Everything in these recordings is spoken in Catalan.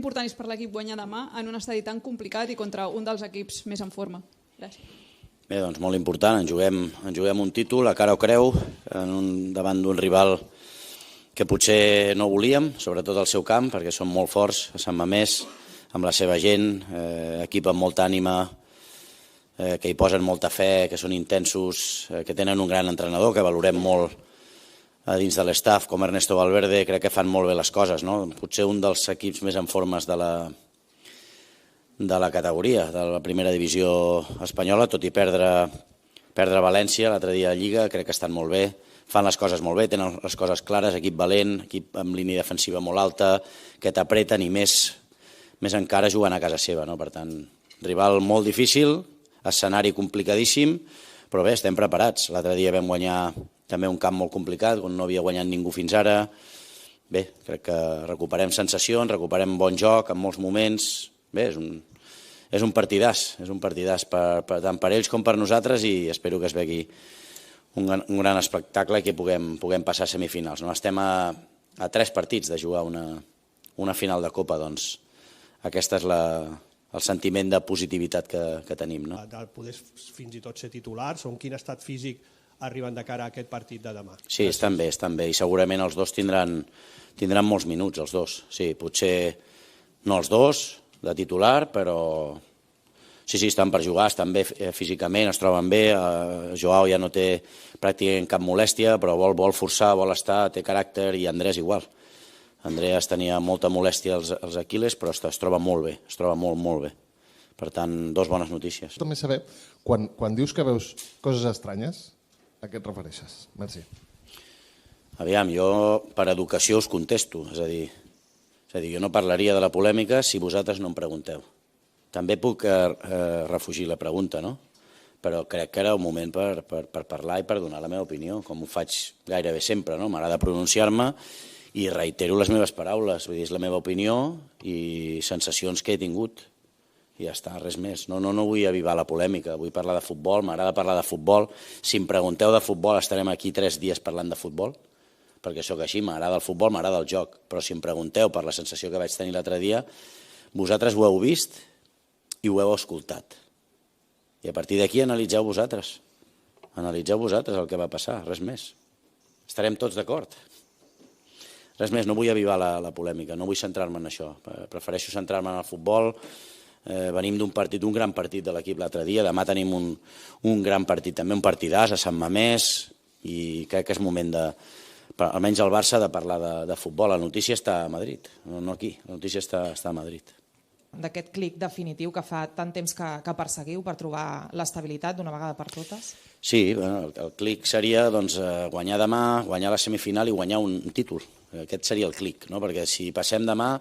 important és per l'equip guanyar demà en un estadi tan complicat i contra un dels equips més en forma? Gràcies. Bé, doncs molt important, ens juguem un títol a cara o creu davant d'un rival que potser no volíem, sobretot al seu camp, perquè són molt forts a Sant Mamés, amb la seva gent, equip amb molta ànima, que hi posen molta fe, que són intensos, que tenen un gran entrenador, que valorem molt a dins de l'estaf, com Ernesto Valverde, crec que fan molt bé les coses, no? Potser un dels equips més en formes de la categoria, de la primera divisió espanyola, tot i perdre València l'altre dia a Lliga, crec que estan molt bé, fan les coses molt bé, tenen les coses clares, equip valent, equip amb línia defensiva molt alta, que t'apreten i més encara jugant a casa seva, no? Per tant, rival molt difícil, escenari complicadíssim, però bé, estem preparats. L'altre dia vam guanyar també un camp molt complicat, on no havia guanyat ningú fins ara. Bé, crec que recuperem sensacions, recuperem bon joc en molts moments. Bé, és un partidàs tant per ells com per nosaltres i espero que es vegi un gran espectacle i que puguem passar a semifinals. Estem a 3 partits de jugar una final de Copa, doncs aquest és el sentiment de positivitat que tenim. De poder fins i tot ser titulars, o en quin estat físic arriben de cara a aquest partit de demà? Sí, estan bé, i segurament els dos tindran molts minuts, els dos. Sí, potser no els dos de titular, però sí, estan per jugar, estan bé físicament, es troben bé, Joao ja no té pràcticament cap molèstia, però vol forçar, vol estar, té caràcter, i Andrés igual. Andreas tenia molta molèstia als Aquiles, però es troba molt bé, es troba molt bé. Per tant, 2 bones notícies. També saber, quan dius que veus coses estranyes, a què et refereixes? Merci. Aviam, jo per educació us contesto, és a dir, jo no parlaria de la polèmica si vosaltres no em pregunteu. També puc refugir la pregunta, no? Però crec que era un moment per parlar i per donar la meva opinió, com ho faig gairebé sempre, no? M'agrada pronunciar-me i reitero les meves paraules, vull dir, és la meva opinió i sensacions que he tingut. I ja està, res més. No vull avivar la polèmica, vull parlar de futbol, m'agrada parlar de futbol. Si em pregunteu de futbol, estarem aquí 3 dies parlant de futbol, perquè sóc així, m'agrada el futbol, m'agrada el joc. Però si em pregunteu per la sensació que vaig tenir l'altre dia, vosaltres ho heu vist i ho heu escoltat. I a partir d'aquí analitzeu vosaltres. Analitzeu vosaltres el que va passar, res més. Estarem tots d'acord. Res més, no vull avivar la polèmica, no vull centrar-me en això. Prefereixo centrar-me en el futbol. Venim d'un gran partit de l'equip l'altre dia, demà tenim un gran partit, també un partidàs a Sant Mamés, i crec que és moment almenys al Barça, de parlar de futbol. La notícia està a Madrid, no aquí, la notícia està a Madrid. D'aquest clic definitiu que fa tant temps que perseguiu per trobar l'estabilitat d'una vegada per totes? Sí, el clic seria guanyar demà, guanyar la semifinal i guanyar un títol. Aquest seria el clic, perquè si passem demà,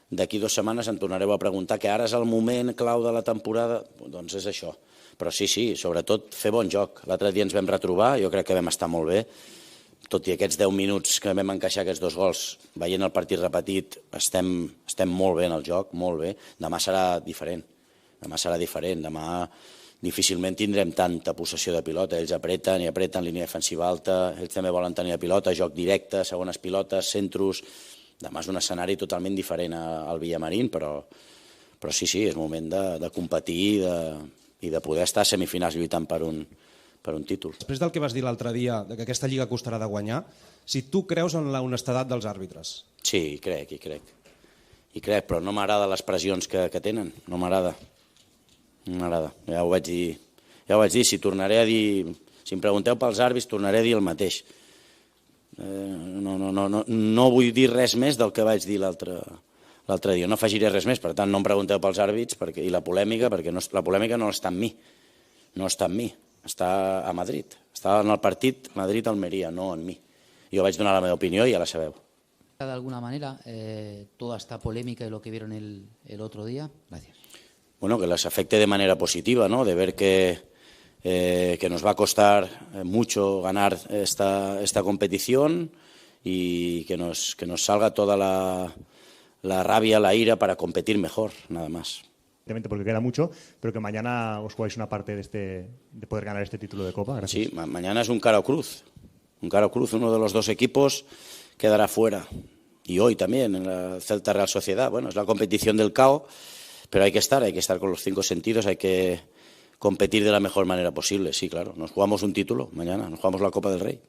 d'aquí 2 setmanes em tornareu a preguntar que ara és el moment clau de la temporada, doncs és això. Però sí, sobretot fer bon joc. L'altre dia ens vam retrobar, jo crec que vam estar molt bé, tot i aquests 10 minuts que vam encaixar aquests 2 gols, veient el partit repetit, estem molt bé en el joc, molt bé. Demà serà diferent, demà difícilment tindrem tanta possessió de pilota, ells apreten línia defensiva alta, ells també volen tenir la pilota, joc directe, segones pilotes, centros. Demà és un escenari totalment diferent al Villamarín, però sí, és moment de competir i de poder estar a semifinals lluitant per un títol. Després del que vas dir l'altre dia, que aquesta lliga costarà de guanyar, si tu creus en la honestedat dels àrbitres? Sí, hi crec, però no m'agrada les pressions que tenen, no m'agrada. Ja ho vaig dir, si em pregunteu pels àrbits, tornaré a dir el mateix. No vull dir res més del que vaig dir l'altre dia, no afegiré res més, per tant no em pregunteu pels àrbits i la polèmica, perquè la polèmica no està en mi, està a Madrid, està en el partit Madrid-Almeria, no en mi. Jo vaig donar la meva opinió i ja la sabeu. De alguna manera, toda esta polémica y lo que vieron el otro día. Gracias. Bueno, que les afecte de manera positiva, ¿no? De ver que nos va a costar mucho ganar esta competición y que nos salga toda la rabia, la ira para competir mejor, nada más. Porque queda mucho, pero que mañana os jugáis una parte de poder ganar este título de Copa. Gracias. Sí, mañana es un cara o cruz. Uno de los 2 equipos quedará fuera. y hoy también en la Celta Real Sociedad. Bueno, es la competición del caos, pero hay que estar con los 5 sentidos, hay que competir de la mejor manera posible. Sí, claro, nos jugamos un título mañana, nos jugamos la Copa del Rei.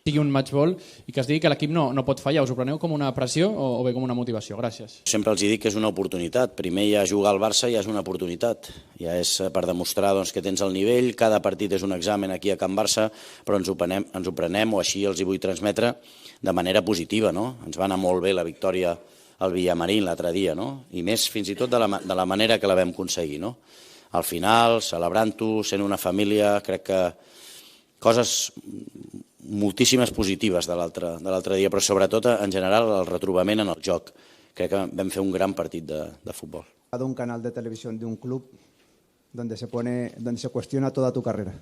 Sigui un match ball i que es digui que l'equip no pot fallar. Us ho preneu com una pressió o bé com una motivació? Gràcies. Sempre els dic que és una oportunitat. Primer ja jugar al Barça ja és una oportunitat. Ja és per demostrar que tens el nivell. Cada partit és un examen aquí a Can Barça, però ens ho prenem, o així els hi vull transmetre, de manera positiva. Ens va anar molt bé la victòria al Villamarín l'altre dia, i més fins i tot de la manera que la vam aconseguir. Al final, celebrant-ho, sent una família, crec que coses moltíssimes positives de l'altre dia, però sobretot en general el retrobament en el joc. Crec que vam fer un gran partit de futbol. Un canal de televisión de un club donde se cuestiona toda tu carrera.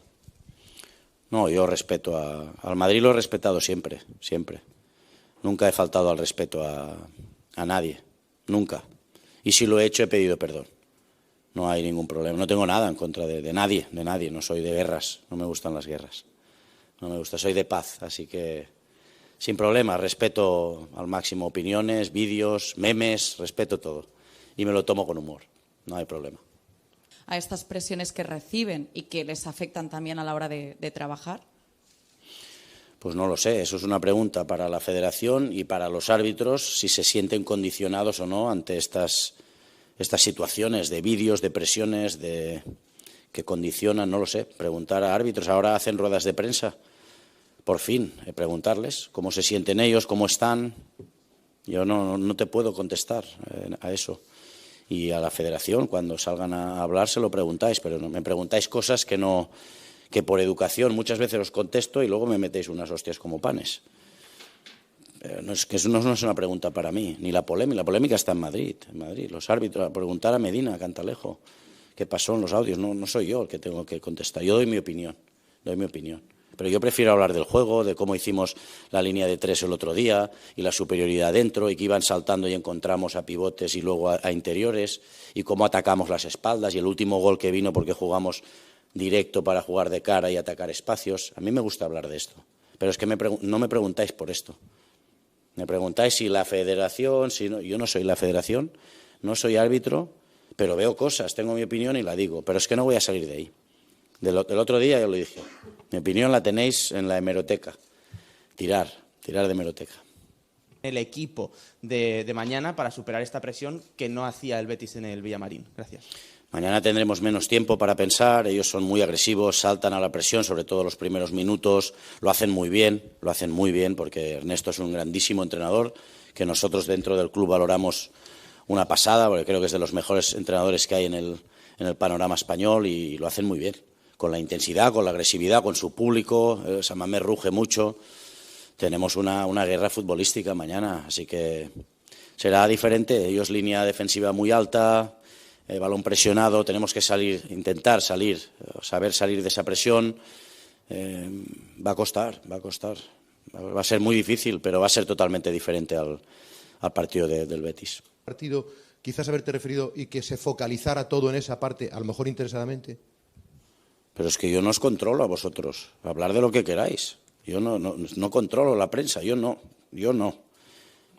No, yo respeto al Madrid, lo he respetado siempre. Nunca he faltado al respeto a nadie, nunca. Y si lo he hecho, he pedido perdón. No hay ningún problema, no tengo nada en contra de nadie, no soy de guerras, no me gustan las guerras. No me gusta, soy de paz, así que sin problema, respeto al máximo opiniones, vídeos, memes, respeto todo. Y me lo tomo con humor, no hay problema. A estas presiones que reciben y que les afectan también a la hora de trabajar? Pues no lo sé, eso es una pregunta para la Federación y para los árbitros, si se sienten condicionados o no ante estas situaciones de vídeos, de presiones, que condicionan, no lo sé, preguntar a árbitros. Ahora hacen ruedas de prensa. Por fin, preguntarles cómo se sienten ellos, cómo están. Yo no te puedo contestar a eso. Y a la Federación, cuando salgan a hablar, se lo preguntáis, pero no me preguntáis cosas que por educación muchas veces os contesto y luego me metéis unas hostias como panes. No es una pregunta para mí, ni la polémica está en Madrid. Los árbitros, a preguntar a Medina, a Cantalejo, qué pasó en los audios, no soy yo el que tengo que contestar, yo doy mi opinión. Pero yo prefiero hablar del juego, de cómo hicimos la línea de 3 el otro día y la superioridad dentro y que iban saltando y encontramos a pivotes y luego a interiores y cómo atacamos las espaldas y el último gol que vino porque jugamos directo para jugar de cara y atacar espacios. A mí me gusta hablar de esto, pero es que no me preguntáis por esto. Me preguntáis si la Federación, yo no soy la Federación, no soy árbitro, pero veo cosas, tengo mi opinión y la digo, pero es que no voy a salir de ahí. Del otro día ya lo dije, mi opinión la tenéis en la hemeroteca, tirar de hemeroteca. El equipo de mañana para superar esta presión que no hacía el Betis en el Villamarín. Gracias. Mañana tendremos menos tiempo para pensar, ellos son muy agresivos, saltan a la presión, sobre todo los primeros minutos, lo hacen muy bien porque Ernesto es un grandísimo entrenador que nosotros dentro del club valoramos una pasada, porque creo que es de los mejores entrenadores que hay en el panorama español y lo hacen muy bien, con la intensidad, con la agresividad, con su público. San Mamés ruge mucho, tenemos una guerra futbolística mañana, así que será diferente. Ellos línea defensiva muy alta, balón presionado, tenemos que intentar salir, saber salir de esa presión. Va a costar, va a ser muy difícil, pero va a ser totalmente diferente al partido del Betis. Partido, quizás haberte referido y que se focalizara todo en esa parte, a lo mejor interesadamente. Pero es que yo no os controlo a vosotros, hablar de lo que queráis. Yo no controlo la prensa, yo no.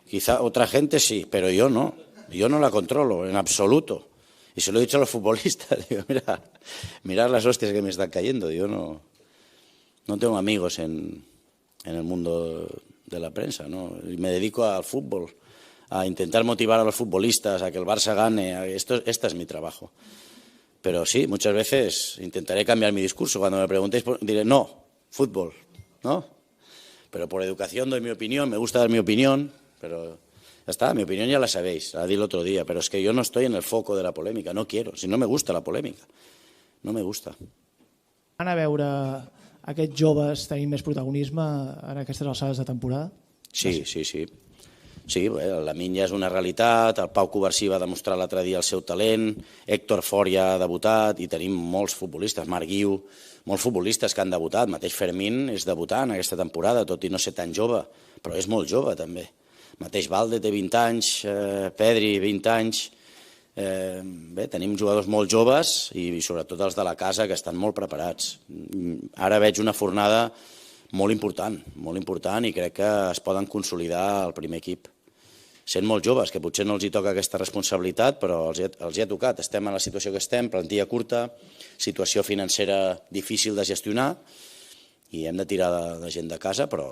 Quizá otra gente sí, pero yo no la controlo en absoluto. Y se lo he dicho a los futbolistas, digo, mirad las hostias que me están cayendo. Yo no tengo amigos en el mundo de la prensa, ¿no? Y me dedico al fútbol, a intentar motivar a los futbolistas, a que el Barça gane. Este es mi trabajo. Pero sí, muchas veces intentaré cambiar mi discurso. Cuando me preguntéis, diré, no, fútbol, ¿no? Pero por educación doy mi opinión, me gusta dar mi opinión, pero ya está, mi opinión ya la sabéis, la di el otro día, pero es que yo no estoy en el foco de la polémica, no quiero, si no me gusta la polémica, no me gusta. Van a veure aquests joves tenint més protagonisme en aquestes alçades de temporada? Sí. Sí, la Lamine ja és una realitat, el Pau Covarsí va demostrar l'altre dia el seu talent, Héctor Fort ja ha debutat i tenim molts futbolistes, Marc Guiu, molts futbolistes que han debutat, mateix Fermín és debutant aquesta temporada, tot i no ser tan jove, però és molt jove també. Mateix Valde té 20 anys, Pedri 20 anys, bé, tenim jugadors molt joves i sobretot els de la casa que estan molt preparats. Ara veig una fornada molt important i crec que es poden consolidar al primer equip. sent molt joves, que potser no els hi toca aquesta responsabilitat, però els hi ha tocat. Estem en la situació que estem, plantilla curta, situació financera difícil de gestionar, i hem de tirar de gent de casa, però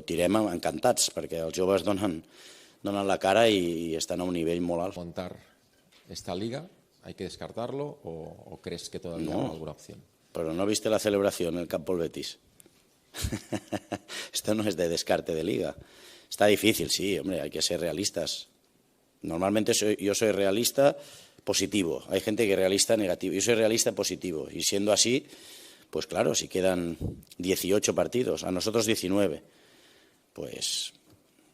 tirem encantats, perquè els joves donen la cara i estan a un nivell molt alt. ¿Montar esta liga? ¿Hay que descartarlo o crees que todavía hay alguna opción? Pero ¿no viste la celebración en el campo del Betis? Esto no es de descarte de liga. Está difícil, sí, hombre, hay que ser realistas. Normalmente yo soy realista positivo. Hay gente que es realista negativo. Yo soy realista positivo. Y siendo así, pues claro, si quedan 18 partidos, a nosotros 19, pues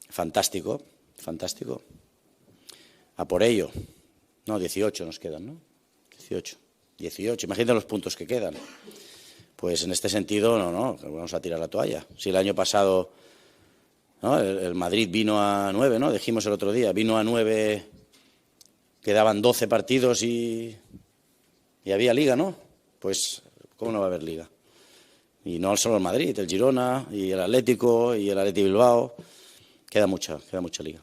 fantástico, fantástico. A por ello. No, 18 nos quedan, ¿no? 18. Imagínate los puntos que quedan. Pues en este sentido, no, vamos a tirar la toalla. Si el año pasado, ¿no?, el Madrid vino a 9, ¿no? Dijimos el otro día, vino a 9, quedaban 12 partidos y había liga, ¿no? Pues, ¿cómo no va a haber liga? Y no solo el Madrid, el Girona y el Atlético y el Athletic Bilbao. Queda mucha liga.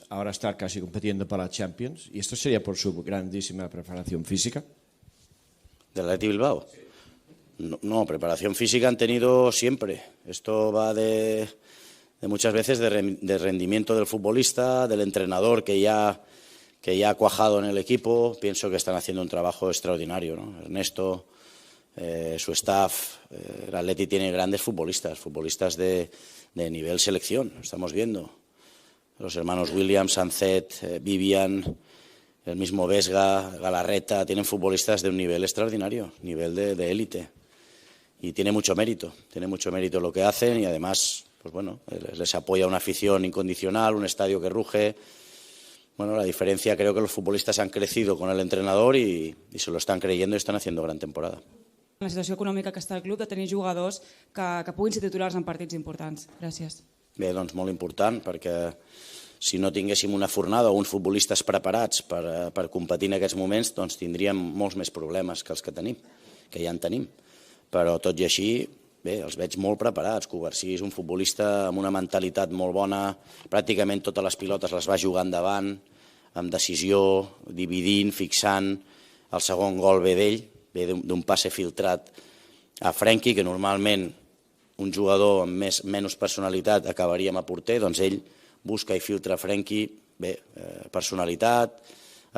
Ahora estar casi compitiendo para la Champions, y esto sería por su grandísima preparación física. ¿Del Athletic Bilbao? No, preparación física han tenido siempre. Esto va de muchas veces de rendimiento del futbolista, del entrenador que ya ha cuajado en el equipo. Pienso que están haciendo un trabajo extraordinario, ¿no? Ernesto, su staff, el Atleti tiene grandes futbolistas de nivel selección, lo estamos viendo. Los hermanos Williams, Sancet, Vivian, el mismo Vesga, Galarreta, tienen futbolistas de un nivel extraordinario, nivel de élite. Y tiene mucho mérito lo que hacen, y además, pues bueno, les apoya una afición incondicional, un estadio que ruge. Bueno, la diferencia, creo que los futbolistas han crecido con el entrenador y se lo están creyendo y están haciendo gran temporada. La situació econòmica que està al club, de tenir jugadors que puguin ser titulars en partits importants. Gràcies. Bé, doncs molt important, perquè si no tinguéssim una fornada o uns futbolistes preparats per competir en aquests moments, doncs tindríem molts més problemes que els que tenim, que ja en tenim. Però tot i així, bé, els veig molt preparats. Covarsí és un futbolista amb una mentalitat molt bona, pràcticament totes les pilotes les va jugar endavant, amb decisió, dividint, fixant. El segon gol ve d'ell, ve d'un passe filtrat a Frenkie, que normalment un jugador amb menys personalitat acabaríem a porter, doncs ell busca i filtra Frenkie, bé, personalitat,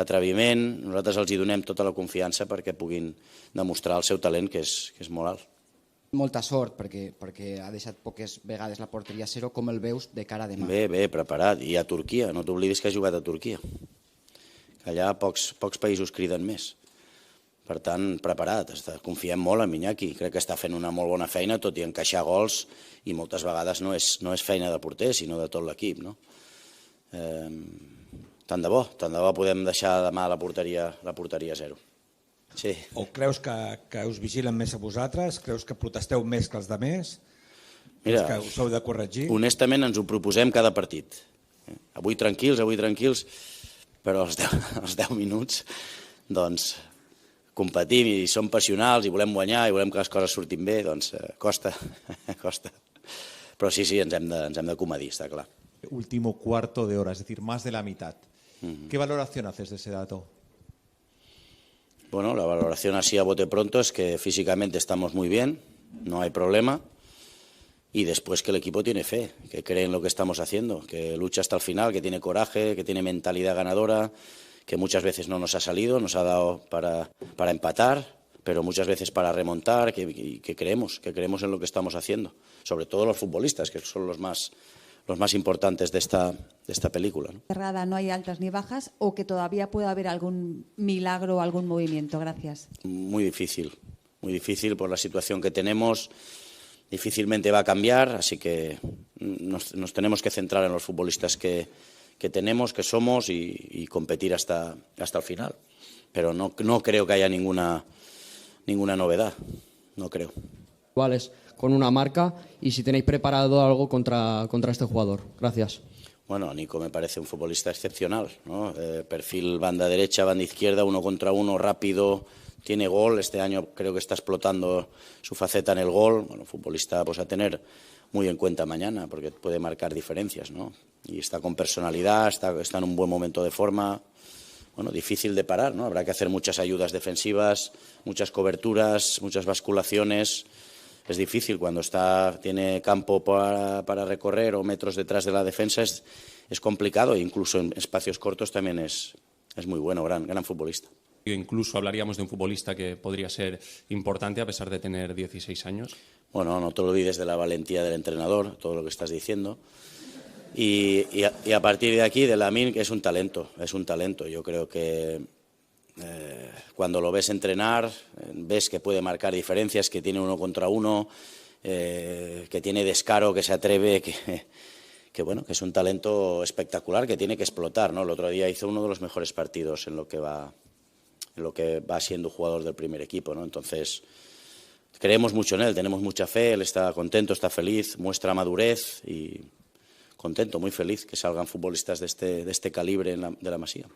atreviment. Nosaltres els hi donem tota la confiança perquè puguin demostrar el seu talent, que és molt alt. Molta sort, perquè ha deixat poques vegades la porteria a zero. Com el veus de cara a demà? Bé, preparat. I a Turquia, no t'oblidis que ha jugat a Turquia. Que allà pocs països criden més. Per tant, preparat. Confiem molt en Iñaki. Crec que està fent una molt bona feina, tot i encaixar gols, i moltes vegades no és feina de porter, sinó de tot l'equip, no? Tant de bo podem deixar demà la porteria a zero. Sí. O creus que us vigilen més a vosaltres? Creus que protesteu més que els altres? Mira, que us heu de corregir? Honestament ens ho proposem cada partit. Avui tranquils, però als 10 minuts doncs competim i som passionals i volem guanyar i volem que les coses surtin bé, doncs costa. Però sí, ens hem de comedir, està clar. Último cuarto de hora, es decir, más de la mitad. ¿Qué valoración haces de ese dato? Bueno, la valoración así a bote pronto es que físicamente estamos muy bien, no hay problema, y después que el equipo tiene fe, que cree en lo que estamos haciendo, que lucha hasta el final, que tiene coraje, que tiene mentalidad ganadora, que muchas veces no nos ha salido, nos ha dado para empatar, pero muchas veces para remontar, que creemos en lo que estamos haciendo, sobre todo los futbolistas, que son los más importantes de esta película, ¿no? Cerrada, no hay altas ni bajas, o que todavía puede haber algún milagro o algún movimiento. Gracias. Muy difícil por la situación que tenemos. Difícilmente va a cambiar, así que nos tenemos que centrar en los futbolistas que tenemos, que somos, y competir hasta el final. Pero no creo que haya ninguna novedad, no creo. Iguales con una marca, y si tenéis preparado algo contra este jugador. Gracias. Bueno, Nico me parece un futbolista excepcional, ¿no? Perfil banda derecha, banda izquierda, 1 contra 1, rápido, tiene gol. Este año creo que está explotando su faceta en el gol. Bueno, futbolista pues a tener muy en cuenta mañana, porque puede marcar diferencias, ¿no? Y está con personalidad, está en un buen momento de forma. Bueno, difícil de parar, ¿no? Habrá que hacer muchas ayudas defensivas, muchas coberturas, muchas basculaciones. Es difícil cuando tiene campo para recorrer o metros detrás de la defensa, es complicado, e incluso en espacios cortos también es muy bueno, gran futbolista. Incluso hablaríamos de un futbolista que podría ser importante a pesar de tener 16 años. Bueno, no te olvides de la valentía del entrenador, todo lo que estás diciendo. Y a partir de aquí, de Lamine, que es un talento. Yo creo que cuando lo ves entrenar, ves que puede marcar diferencias, que tiene 1 contra 1, que tiene descaro, que se atreve, que bueno, que es un talento espectacular que tiene que explotar, ¿no? El otro día hizo uno de los mejores partidos en lo que va siendo jugador del primer equipo, ¿no? Entonces, creemos mucho en él, tenemos mucha fe, él está contento, está feliz, muestra madurez y contento, muy feliz que salgan futbolistas de este calibre de la Masía.